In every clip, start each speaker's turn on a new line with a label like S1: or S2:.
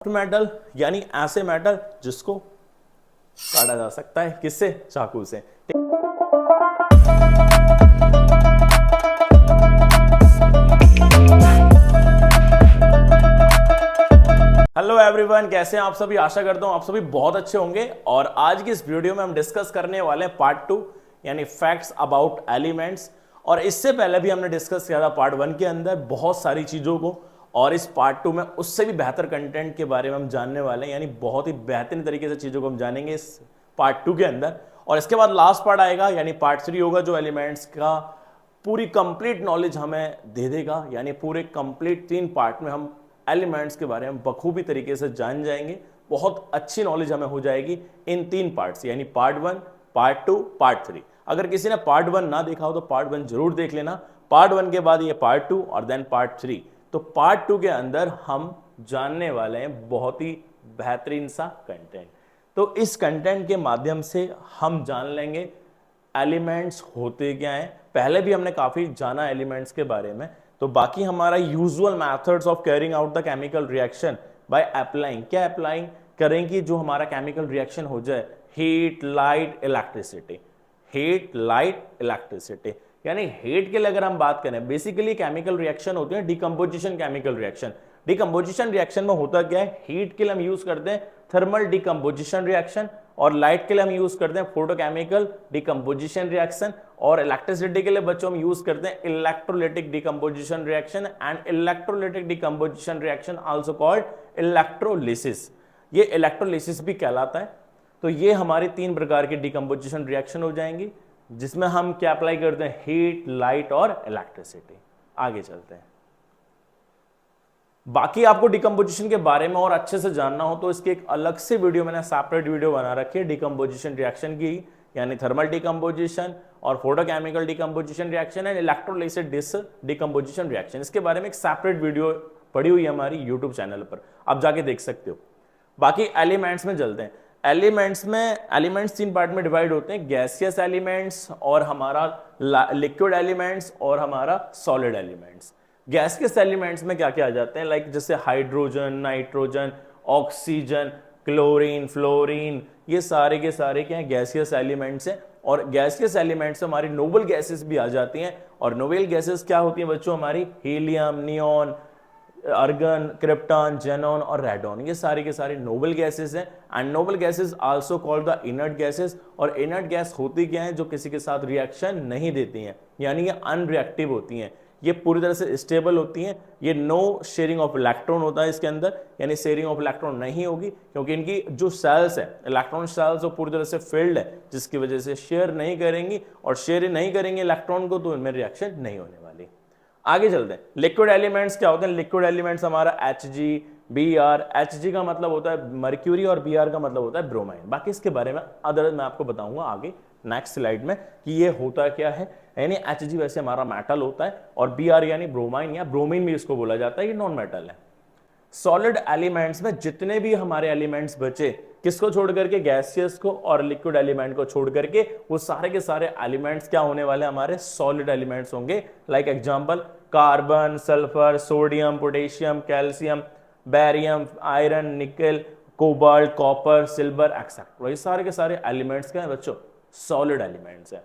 S1: Metal यानी ऐसे metal जिसको काटा जा सकता है, किससे? चाकू से। हेलो एवरीवन, कैसे हैं आप सभी? आशा करता हूं आप सभी बहुत अच्छे होंगे। और आज की इस वीडियो में हम डिस्कस करने वाले हैं पार्ट 2 यानी फैक्ट्स अबाउट एलिमेंट्स। और इससे पहले भी हमने डिस्कस किया था पार्ट 1 के अंदर बहुत सारी चीजों को, और इस पार्ट 2 में उससे भी बेहतर कंटेंट के बारे में हम जानने वाले हैं, यानी बहुत ही बेहतरीन तरीके से चीजों को हम जानेंगे इस पार्ट 2 के अंदर। और इसके बाद लास्ट पार्ट आएगा यानी पार्ट 3 होगा, जो एलिमेंट्स का पूरी कंप्लीट नॉलेज हमें दे देगा। यानी पूरे कंप्लीट 3 पार्ट में हम एलिमेंट्स के बारे में बखूबी तरीके से जान जाएंगे। बहुत अच्छी नॉलेज हमें हो जाएगी इन 3 पार्ट्स, यानी पार्ट 1, पार्ट 2, पार्ट 3। अगर किसी ने पार्ट 1 ना देखा हो तो पार्ट 1 जरूर देख लेना। पार्ट 1 के बाद ये पार्ट 2 और देन पार्ट 3। तो पार्ट 2 के अंदर हम जानने वाले हैं बहुत ही बेहतरीन सा कंटेंट। तो इस कंटेंट के माध्यम से हम जान लेंगे एलिमेंट्स होते क्या हैं। पहले भी हमने काफी जाना एलिमेंट्स के बारे में। तो बाकी हमारा usual methods of carrying out the chemical reaction by applying, क्या अप्लाइंग करेंगे जो हमारा केमिकल रिएक्शन हो जाए? Heat, light, electricity. Heat, light, electricity. यानी हीट के लिए अगर हम बात करें, बेसिकली केमिकल रिएक्शन होते हैं decomposition chemical reaction. Decomposition reaction में होता क्या है? हीट के लिए हम यूज करते हैं थर्मल डिकम्पोजिशन रिएक्शन, और लाइट के लिए हम यूज करते हैं फोटोकेमिकल डिकम्पोजिशन रिएक्शन, और इलेक्ट्रिसिटी के लिए बच्चों हम यूज करते हैं electrolytic decomposition reaction and electrolytic decomposition reaction also called electrolysis. ये इलेक्ट्रोलिसिस भी कहलाता है। तो ये हमारी 3 प्रकार की डिकम्पोजिशन रिएक्शन हो जाएंगी, जिसमें हम क्या अप्लाई करते हैं? हीट, लाइट और इलेक्ट्रिसिटी। आगे चलते हैं। बाकी आपको डिकम्पोजिशन के बारे में और अच्छे से जानना हो तो इसकी एक अलग से वीडियो मैंने सेपरेट वीडियो बना रखी है डिकम्पोजिशन रिएक्शन की, यानी थर्मल डिकम्पोजिशन और photochemical decomposition reaction and electrolysis decomposition reaction. इसके बारे में एक सेपरेट वीडियो पड़ी हुई है हमारी यूट्यूब चैनल पर, आप जाके देख सकते हो। बाकी एलिमेंट्स में चलते हैं। एलिमेंट्स 3 पार्ट में डिवाइड होते हैं, गैसियस एलिमेंट्स और हमारा लिक्विड एलिमेंट्स और हमारा सॉलिड एलिमेंट्स। गैसियस एलिमेंट्स में क्या क्या आ जाते हैं? लाइक जैसे hydrogen, nitrogen, oxygen, chlorine, fluorine, ये सारे के सारे क्या है? गैसियस एलिमेंट्स हैं। और गैसियस एलिमेंट्स में हमारी नोबल गैसेस भी आ जाती हैं। और नोबल गैसेस क्या होती हैं बच्चों? हमारी helium, neon, organ, krypton, xenon और रेडॉन, ये सारे के सारे नोबल गैसेस हैं। And noble gases also called the inert gases. और इनर्ट गैस होती क्या है? जो किसी के साथ रिएक्शन नहीं देती हैं, यानी ये अनरिएक्टिव होती हैं। ये पूरी तरह से स्टेबल होती हैं। ये नो शेयरिंग ऑफ इलेक्ट्रॉन होता है इसके अंदर, यानी शेयरिंग ऑफ इलेक्ट्रॉन नहीं होगी, क्योंकि इनकी जो सेल्स है, इलेक्ट्रॉन सेल्स, वो पूरी तरह से फिल्ड है, जिसकी वजह से शेयर नहीं करेंगी। और शेयर नहीं करेंगे इलेक्ट्रॉन को तो इनमें रिएक्शन नहीं होने वाली। आगे चलते हैं। लिक्विड एलिमेंट्स क्या होते हैं? लिक्विड एलिमेंट्स हमारा Hg, Br। Hg का मतलब होता है मर्क्यूरी और Br का मतलब होता है ब्रोमाइन। बाकी इसके बारे में अदर मैं आपको बताऊंगा आगे नेक्स्ट स्लाइड में कि ये होता क्या है। यानी Hg वैसे हमारा मेटल होता है, और Br यानी ब्रोमाइन या ब्रोमीन भी इसको बोला जाता है, ये नॉन मेटल है। सॉलिड एलिमेंट्स में जितने भी हमारे एलिमेंट्स बचे, किसको छोड़ करके? गैसियस को और लिक्विड एलिमेंट को छोड़ करके, वो सारे के सारे एलिमेंट्स क्या होने वाले? हमारे सॉलिड एलिमेंट्स होंगे। Like example carbon, sulphur, sodium, potassium, calcium, barium, iron, निकल, कोबाल्ट, कॉपर, सिल्वर एक्सेट्रा। ये सारे के सारे एलिमेंट्स क्या है बच्चों? सॉलिड एलिमेंट्स है।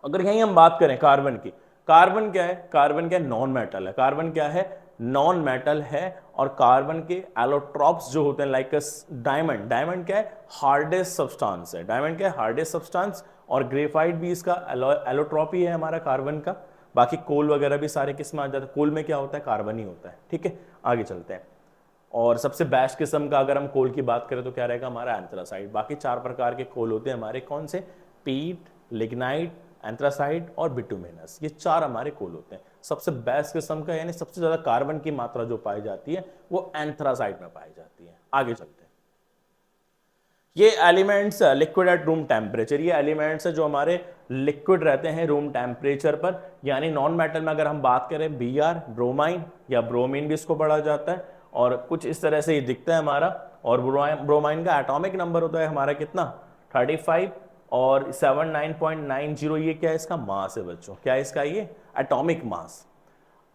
S1: अगर यहीं हम बात करें कार्बन की, कार्बन क्या है? कार्बन क्या है? नॉन मेटल है। कार्बन क्या है? नॉन मेटल है। और कार्बन के एलोट्रॉप्स जो होते हैं, लाइक डायमंड, डायमंड क्या है? हार्डेस्ट सब्सटेंस है। डायमंड क्या है? Hardest substance. और ग्रेफाइट भी इसका एलोट्रॉप ही है हमारा कार्बन का। बाकी कोल वगैरह भी सारे किस में आ जाते हैं? कोल में क्या होता है? कार्बन ही होता है। ठीक है, आगे चलते हैं। और सबसे बेस्ट किस्म का अगर हम कोल की बात करें तो क्या रहेगा? हमारा एंथ्रासाइट। बाकी 4 प्रकार के कोल होते हैं हमारे, कौन से? पीट, लिग्नाइट, एंथ्रासाइट और बिटुमिनस। ये 4 हमारे कोल होते हैं। सबसे बेस्ट किस्म का, यानी सबसे ज्यादा कार्बन की मात्रा जो पाई जाती है वो एंथ्रासाइट में पाई जाती है। आगे चलते हैं। ये elements liquid at room temperature, ये एलिमेंट्स है जो हमारे लिक्विड रहते हैं रूम टेम्परेचर पर। यानी नॉन मेटल में अगर हम बात करें, Br, ब्रोमाइन या ब्रोमीन भी इसको पढ़ा जाता है, और कुछ इस तरह से ये दिखता है हमारा। और ब्रोमाइन का एटॉमिक नंबर होता है हमारा कितना? 35, और 79.90। ये क्या है? इसका मास है बच्चों। क्या है इसका? ये एटॉमिक मास।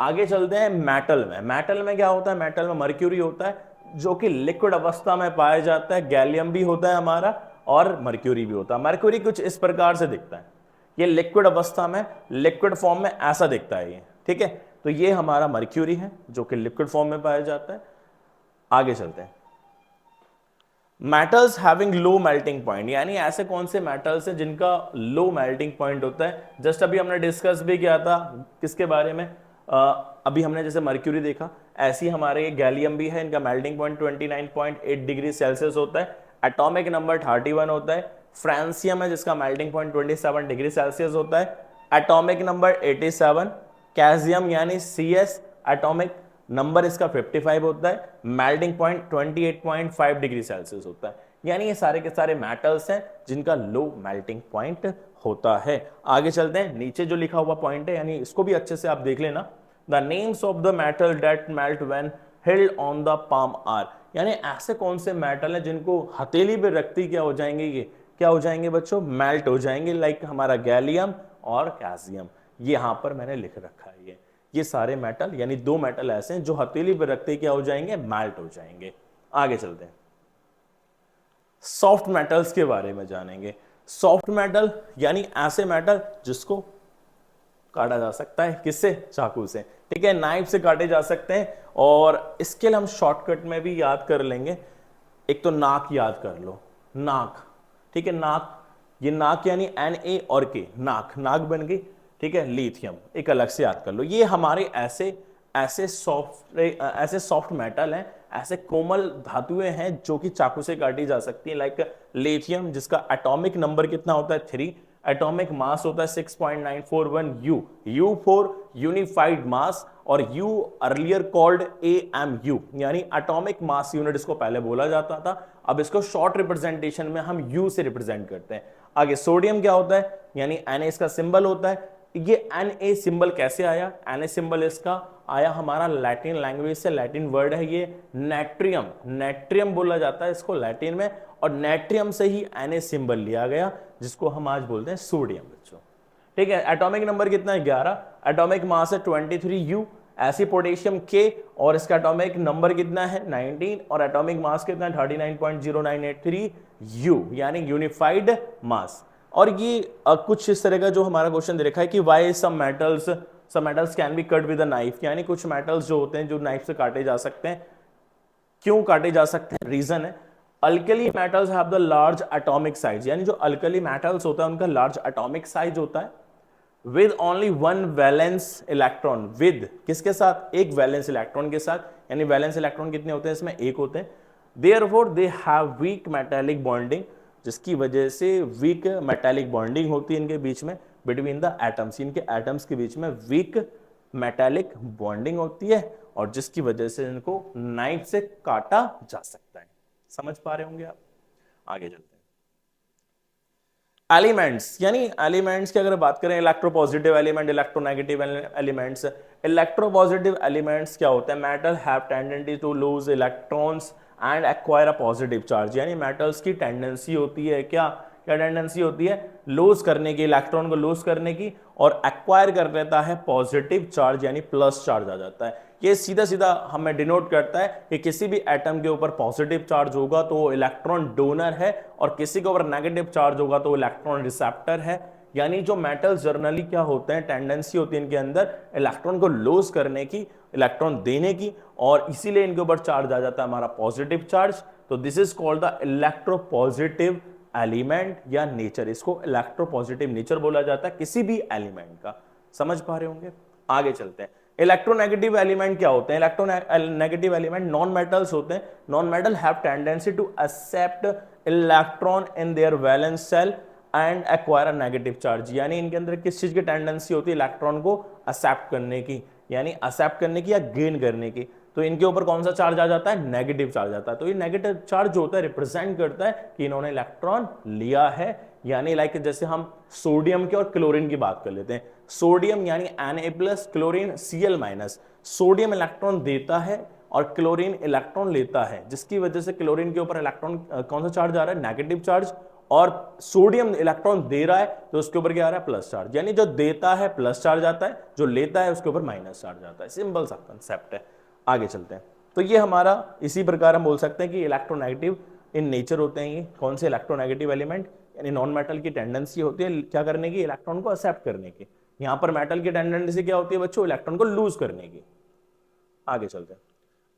S1: आगे चलते हैं मेटल में। मेटल में क्या होता है? मेटल में मर्क्यूरी होता है, जो कि लिक्विड अवस्था में पाया जाता है, गैलियम भी होता है हमारा और मर्क्यूरी भी होता है। मर्क्यूरी कुछ इस प्रकार से दिखता है, ये लिक्विड अवस्था में, लिक्विड फॉर्म में ऐसा दिखता है ये, ठीक है। तो ये हमारा मर्क्यूरी है जो कि लिक्विड फॉर्म में पाया जाता है। आगे चलते हैं। Metals having low melting point, यानी ऐसे कौन से मेटल्स हैं जिनका लो मेल्टिंग पॉइंट होता है। जस्ट अभी हमने डिस्कस भी किया था किसके बारे में, अभी हमने जैसे मर्क्यूरी देखा, ऐसी हमारे गैलियम भी है, इनका मेल्टिंग पॉइंट 29.8 डिग्री सेल्सियस होता है, एटॉमिक नंबर 31 होता है। फ्रांसियम है जिसका मेल्टिंग पॉइंट 27 डिग्री सेल्सियस होता है, एटॉमिक नंबर 87। कैल्शियम यानी CS, एटॉमिक नंबर इसका 55 होता है, मेल्टिंग पॉइंट 28.5 डिग्री सेल्सियस होता है। यानी ये सारे के सारे मेटल्स हैं जिनका लो मेल्टिंग पॉइंट होता है। आगे चलते हैं, नीचे जो लिखा हुआ पॉइंट है यानी इसको भी अच्छे से आप देख लेना। The names of the metal that melt when held on the palm are, यानी ऐसे कौन से मेटल हैं जिनको हथेली पे रखती क्या हो जाएंगे, ये क्या हो जाएंगे बच्चों, मेल्ट हो जाएंगे। लाइक हमारा गैलियम और कैल्शियम, ये यहां पर मैंने लिख रखा है। ये सारे मेटल यानी दो मेटल ऐसे हैं जो हथेली पर रखते क्या हो जाएंगे, मेल्ट हो जाएंगे। आगे चलते हैं, सॉफ्ट मेटल्स के बारे में जानेंगे। सॉफ्ट मेटल यानी ऐसे मेटल जिसको काटा जा सकता है, किससे, चाकू से, ठीक है, नाइफ से काटे जा सकते हैं। और इसके लिए हम शॉर्टकट में भी याद कर लेंगे। एक तो नाक याद कर लो, नाक, ठीक है, नाक, ये नाक यानी Na और K, नाक, नाक बन गई, ठीक है। लिथियम एक अलग से याद कर लो। ये हमारे ऐसे सॉफ्ट मेटल हैं, ऐसे कोमल धातुएं हैं जो कि चाकू से काटी जा सकती है। लाइक लिथियम जिसका एटॉमिक नंबर कितना होता है 3, एटॉमिक मास होता है 6.941 U फॉर यूनिफाइड मास, और U अर्लियर कॉल्ड AMU, यानी एटॉमिक मास यूनिट इसको पहले बोला जाता था, अब इसको शॉर्ट रिप्रेजेंटेशन में हम U से रिप्रेजेंट करते हैं। आगे सोडियम क्या होता है, यानी Na इसका सिंबल होता है। ये Na सिंबल कैसे आया, Na सिंबल इसका आया हमारा लैटिन लैंग्वेज से, लैटिन वर्ड है ये नेट्रियम, नेट्रियम बोला जाता है इसको लैटिन में, और नेट्रियम से ही Na सिंबल लिया गया जिसको हम आज बोलते हैं सोडियम बच्चों, ठीक है। एटॉमिक नंबर कितना है 11, एटॉमिक मास है 23 U। ऐसी पोटेशियम K और इसका एटॉमिक नंबर कितना है 19 और एटॉमिक मास कितना है 39.0983 U, यानी यूनिफाइड मास। और ये कुछ इस तरह का जो हमारा क्वेश्चन दे रखा है कि why some metals can be cut with a knife, यानी कुछ मेटल्स जो होते हैं जो नाइफ से काटे जा सकते हैं। क्यों काटे जा सकते हैं, रीजन है alkali metals have the large atomic size, यानी जो अल्कली मेटल्स होता है उनका लार्ज एटॉमिक साइज होता है। With only one valence electron, with किसके साथ, एक वैलेंस इलेक्ट्रॉन के साथ, यानी वैलेंस इलेक्ट्रॉन कितने होते हैं इसमें, एक होते हैं। Therefore they have week metallic bonding, जिसकी वजह से वीक मेटालिक बॉन्डिंग होती है इनके बीच में, बिटवीन द एटम्स, इनके एटम्स के बीच में वीक मेटालिक बॉन्डिंग होती है, और जिसकी वजह से इनको नाइफ से काटा जा सकता है। समझ पा रहे होंगे आप। आगे चलते हैं, एलिमेंट्स, यानी एलिमेंट्स की अगर बात करें, electropositive element, electronegative elements. Electropositive elements क्या होते हैं, metal have tendency to lose electrons and acquire a positive charge, यानी मेटल्स की टेंडेंसी होती है क्या टेंडेंसी होती है, लूज करने की, इलेक्ट्रॉन को लूज करने की, और एक्वायर कर लेता है पॉजिटिव चार्ज, यानी प्लस चार्ज आ जाता है। ये सीधा सीधा हमें डिनोट करता है कि किसी भी एटम के ऊपर पॉजिटिव चार्ज होगा तो वो इलेक्ट्रॉन डोनर है, और किसी के ऊपर नेगेटिव चार्ज होगा तो इलेक्ट्रॉन रिसेप्टर है। यानी जो मेटल्स जर्नली क्या होते हैं, टेंडेंसी होती है इनके अंदर इलेक्ट्रॉन को लूज करने की, इलेक्ट्रॉन देने की, और इसीलिए इनके ऊपर चार्ज आ जाता है हमारा पॉजिटिव चार्ज। तो this is called the electropositive element या नेचर, इसको इलेक्ट्रोपॉजिटिव नेचर बोला जाता है किसी भी एलिमेंट का। समझ पा रहे होंगे। आगे चलते हैं, इलेक्ट्रोनेगेटिव एलिमेंट क्या होते हैं, इलेक्ट्रोनेगेटिव एलिमेंट नॉन मेटल्स होते हैं। Non metal have tendency to accept electron in their valence shell and acquire a negative charge, यानी इनके अंदर किस चीज की टेंडेंसी होती है, इलेक्ट्रॉन को एक्सेप्ट करने की, यानी एक्सेप्ट करने की या गेन करने की। तो इनके ऊपर कौन सा चार्ज आ जाता है, नेगेटिव चार्ज आता है। तो ये नेगेटिव चार्ज जो होता है रिप्रेजेंट करता है कि इन्होंने इलेक्ट्रॉन लिया है। यानी लाइक जैसे हम सोडियम के और क्लोरीन की बात कर लेते हैं, सोडियम यानी Na+, chlorine Cl-, sodium electron देता है और क्लोरीन इलेक्ट्रॉन लेता है, जिसकी वजह से क्लोरीन के ऊपर इलेक्ट्रॉन कौन सा चार्ज आ रहा है, नेगेटिव चार्ज, और सोडियम इलेक्ट्रॉन दे रहा है तो उसके ऊपर क्या आ रहा है, प्लस चार्ज। यानी जो देता है प्लस चार्ज आता है, जो लेता है उसके ऊपर माइनस चार्ज आता है। सिंपल सा कंसेप्ट है। आगे चलते हैं, तो ये हमारा इसी प्रकार हम बोल सकते हैं कि इलेक्ट्रोनेगेटिव इन नेचर होते हैं। ये कौन से इलेक्ट्रोनेगेटिव एलिमेंट, यानी नॉन मेटल की टेंडेंसी होती है क्या करने की, इलेक्ट्रॉन को एक्सेप्ट करने की। यहाँ पर मेटल की टेंडेंसी क्या होती है बच्चों, इलेक्ट्रॉन को लूज करने की। आगे चलते हैं।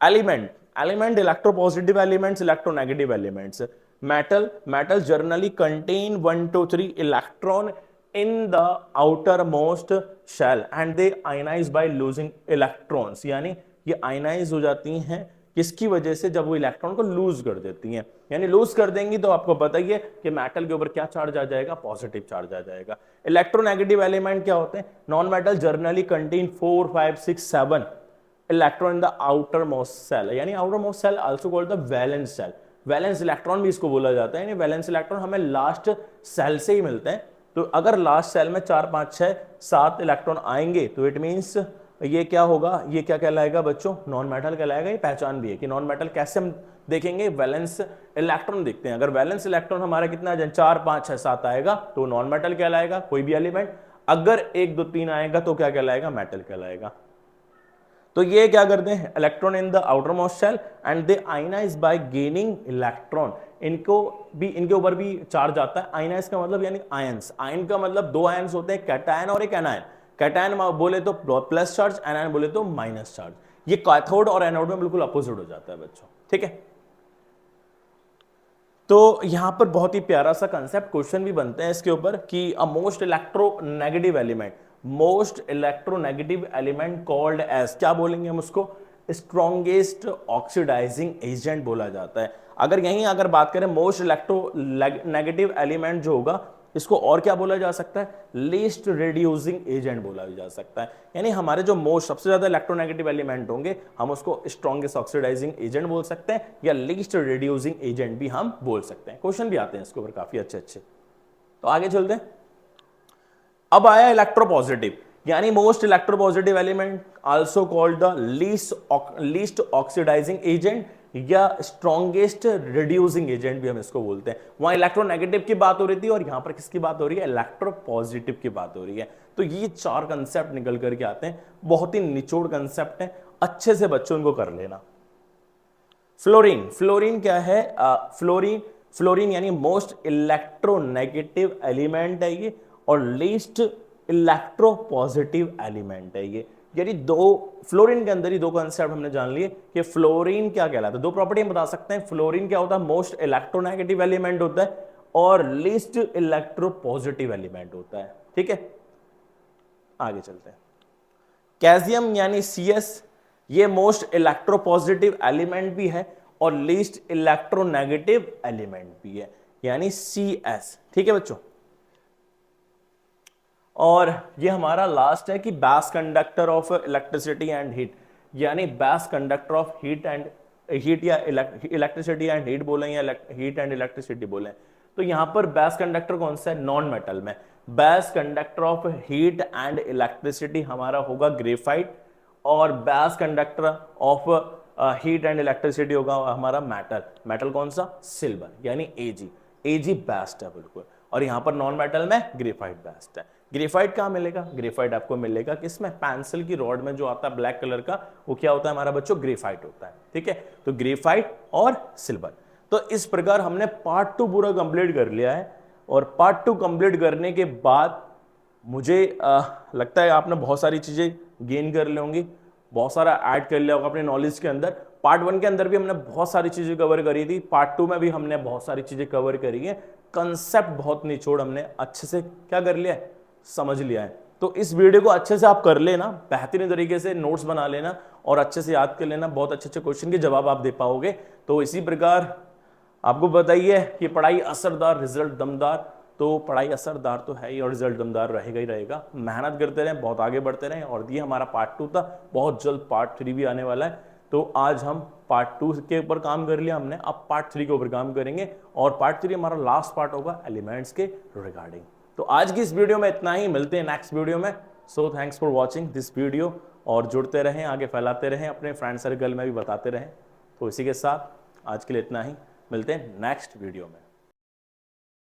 S1: Element, element electropositive elements, electronegative elements. Metal generally contain 1 to 3 electron in the outermost shell and they ionize by losing electrons, यानी ये आयनाइज हो जाती हैं किसकी वजह से, जब वो इलेक्ट्रॉन को लूज कर देती हैं। यानी लूज कर देंगी तो आपको पता ही है कि मेटल के ऊपर क्या चार्ज आ जाएगा, पॉजिटिव चार्ज आ जाएगा। इलेक्ट्रोनेगेटिव एलिमेंट क्या होते हैं, non metal generally contain 4, 5, 6, 7 electron in the outermost shell, यानी outermost shell also called the valence shell. Valence electron भी इसको बोला जाता है, यानी वैलेंस इलेक्ट्रॉन हमें लास्ट सेल से ही मिलते हैं। तो अगर लास्ट सेल में 4, 5, 6, 7 इलेक्ट्रॉन आएंगे तो इट मींस ये क्या होगा, ये क्या कहलाएगा बच्चों, नॉन मेटल कहलाएगा। ये पहचान भी है कि नॉन मेटल कैसे हम देखेंगे, वैलेंस इलेक्ट्रॉन देखते हैं। अगर वैलेंस इलेक्ट्रॉन हमारा कितना 4, 5, 6, 7 आएगा तो नॉन मेटल कहलाएगा कोई भी एलिमेंट। अगर 1, 2, 3 आएगा तो क्या कहलाएगा, मेटल कहलाएगा। तो ये क्या करते हैं, electron in the outermost shell and they ionise by gaining electron. इनको भी, इनके ऊपर भी चार्ज आता है। आयनाइज का मतलब यानी आयंस, आयन का मतलब 2 आयंस होते हैं, कैटायन और एक एनायन। कैटायन बोले तो प्लस चार्ज, एनायन बोले तो माइनस चार्ज। ये कैथोड और एनोड में बिल्कुल अपोजिट हो जाता है बच्चों, ठीक है। तो यहां पर बहुत ही प्यारा सा कंसेप्ट क्वेश्चन भी बनते हैं इसके ऊपर कि a most electronegative element, most electronegative element called as, क्या बोलेंगे हम उसको, स्ट्रॉन्गेस्ट ऑक्सीडाइजिंग एजेंट बोला जाता है। अगर यहीं अगर बात करें मोस्ट इलेक्ट्रोनेगेटिव एलिमेंट जो होगा, इसको और क्या बोला जा सकता है, लीस्ट रिड्यूसिंग एजेंट बोला जा सकता है। यानी हमारे जो मोस्ट सबसे ज्यादा इलेक्ट्रोनेगेटिव एलिमेंट होंगे, हम उसको स्ट्रॉन्गेस्ट ऑक्सीडाइजिंग एजेंट बोल सकते हैं या लीस्ट रिड्यूसिंग एजेंट भी हम बोल सकते हैं। क्वेश्चन भी आते हैं इसके ऊपर काफी अच्छे अच्छे। तो आगे चलते हैं। अब आया इलेक्ट्रोपॉजिटिव, यानी most electropositive element also called the least oxidising agent या स्ट्रॉन्गेस्ट रिड्यूसिंग एजेंट भी हम इसको बोलते हैं। वहां इलेक्ट्रोनेगेटिव की बात हो रही थी और यहां पर किसकी बात हो रही है, इलेक्ट्रोपॉजिटिव की बात हो रही है। तो ये 4 कंसेप्ट निकल करके आते हैं, बहुत ही निचोड़ कंसेप्ट है, अच्छे से बच्चों को कर लेना। फ्लोरीन, फ्लोरीन क्या है, फ्लोरीन यानी मोस्ट इलेक्ट्रोनेगेटिव एलिमेंट है ये और लीस्ट इलेक्ट्रोपॉजिटिव एलिमेंट है ये। यानी फ्लोरीन के अंदर ही 2 कंसेप्ट हमने जान लिए कि फ्लोरीन क्या कहलाता है। 2 प्रॉपर्टी हम बता सकते हैं, फ्लोरीन क्या होता है, मोस्ट इलेक्ट्रोनेगेटिव एलिमेंट होता है और लीस्ट इलेक्ट्रोपॉजिटिव एलिमेंट होता है, ठीक है। आगे चलते हैं। कैल्शियम यानी CS, ये मोस्ट इलेक्ट्रोपॉजिटिव एलिमेंट भी है और लीस्ट इलेक्ट्रोनेगेटिव एलिमेंट भी है, यानी CS, ठीक है बच्चों। और ये हमारा लास्ट है कि best conductor of electricity and heat, यानी बेस्ट कंडक्टर ऑफ हीट या इलेक्ट्रिसिटी एंड हीट बोले या हीट एंड इलेक्ट्रिसिटी बोले। तो यहां पर बेस्ट कंडक्टर कौन सा है, नॉन मेटल में best conductor of heat and electricity हमारा होगा ग्रेफाइट और best conductor of heat and electricity होगा हमारा मेटल कौन सा, सिल्वर, यानी AG बेस्ट है बिल्कुल। और यहां पर नॉन मेटल में ग्रेफाइट बेस्ट है। ग्रेफाइट कहां मिलेगा, ग्रेफाइट आपको मिलेगा किसमें, पेंसिल की रॉड में जो आता है ब्लैक कलर का, वो क्या होता है हमारा बच्चों, ग्रेफाइट होता है, ठीक है। तो ग्रेफाइट और सिल्वर। तो इस प्रकार हमने पार्ट 2 पूरा कंप्लीट कर लिया है और पार्ट 2 कंप्लीट करने के बाद मुझे लगता है आपने बहुत सारी चीजें गेन कर ली होंगी, बहुत सारा ऐड कर लिया होगा अपने नॉलेज के अंदर। पार्ट 1 के अंदर भी हमने बहुत सारी चीजें कवर करी थी, पार्ट 2 में भी हमने बहुत सारी चीजें कवर करी है। कंसेप्ट बहुत निचोड़ हमने अच्छे से क्या कर लिया है, समझ लिया है। तो इस वीडियो को अच्छे से आप कर लेना, बेहतरीन तरीके से नोट्स बना लेना और अच्छे से याद कर लेना, बहुत अच्छे अच्छे क्वेश्चन के जवाब आप दे पाओगे। तो इसी प्रकार आपको बताइए कि पढ़ाई असरदार रिजल्ट दमदार, तो पढ़ाई असरदार तो है ही और रिजल्ट दमदार रहेगा ही रहेगा। मेहनत करते रहें, बहुत आगे बढ़ते रहें। और ये हमारा पार्ट 2 था, बहुत जल्द पार्ट 3 भी आने वाला है। तो आज हम पार्ट 2 के ऊपर काम कर लिया हमने, अब पार्ट 3 के ऊपर काम करेंगे और पार्ट 3 हमारा लास्ट पार्ट होगा एलिमेंट्स के रिगार्डिंग। तो आज की इस वीडियो में इतना ही, मिलते हैं नेक्स्ट वीडियो में। So thanks for watching this video और जुड़ते रहें, आगे फैलाते रहें, अपने फ्रेंड सर्कल में भी बताते रहें। तो इसी के साथ आज के लिए इतना ही, मिलते हैं नेक्स्ट वीडियो में।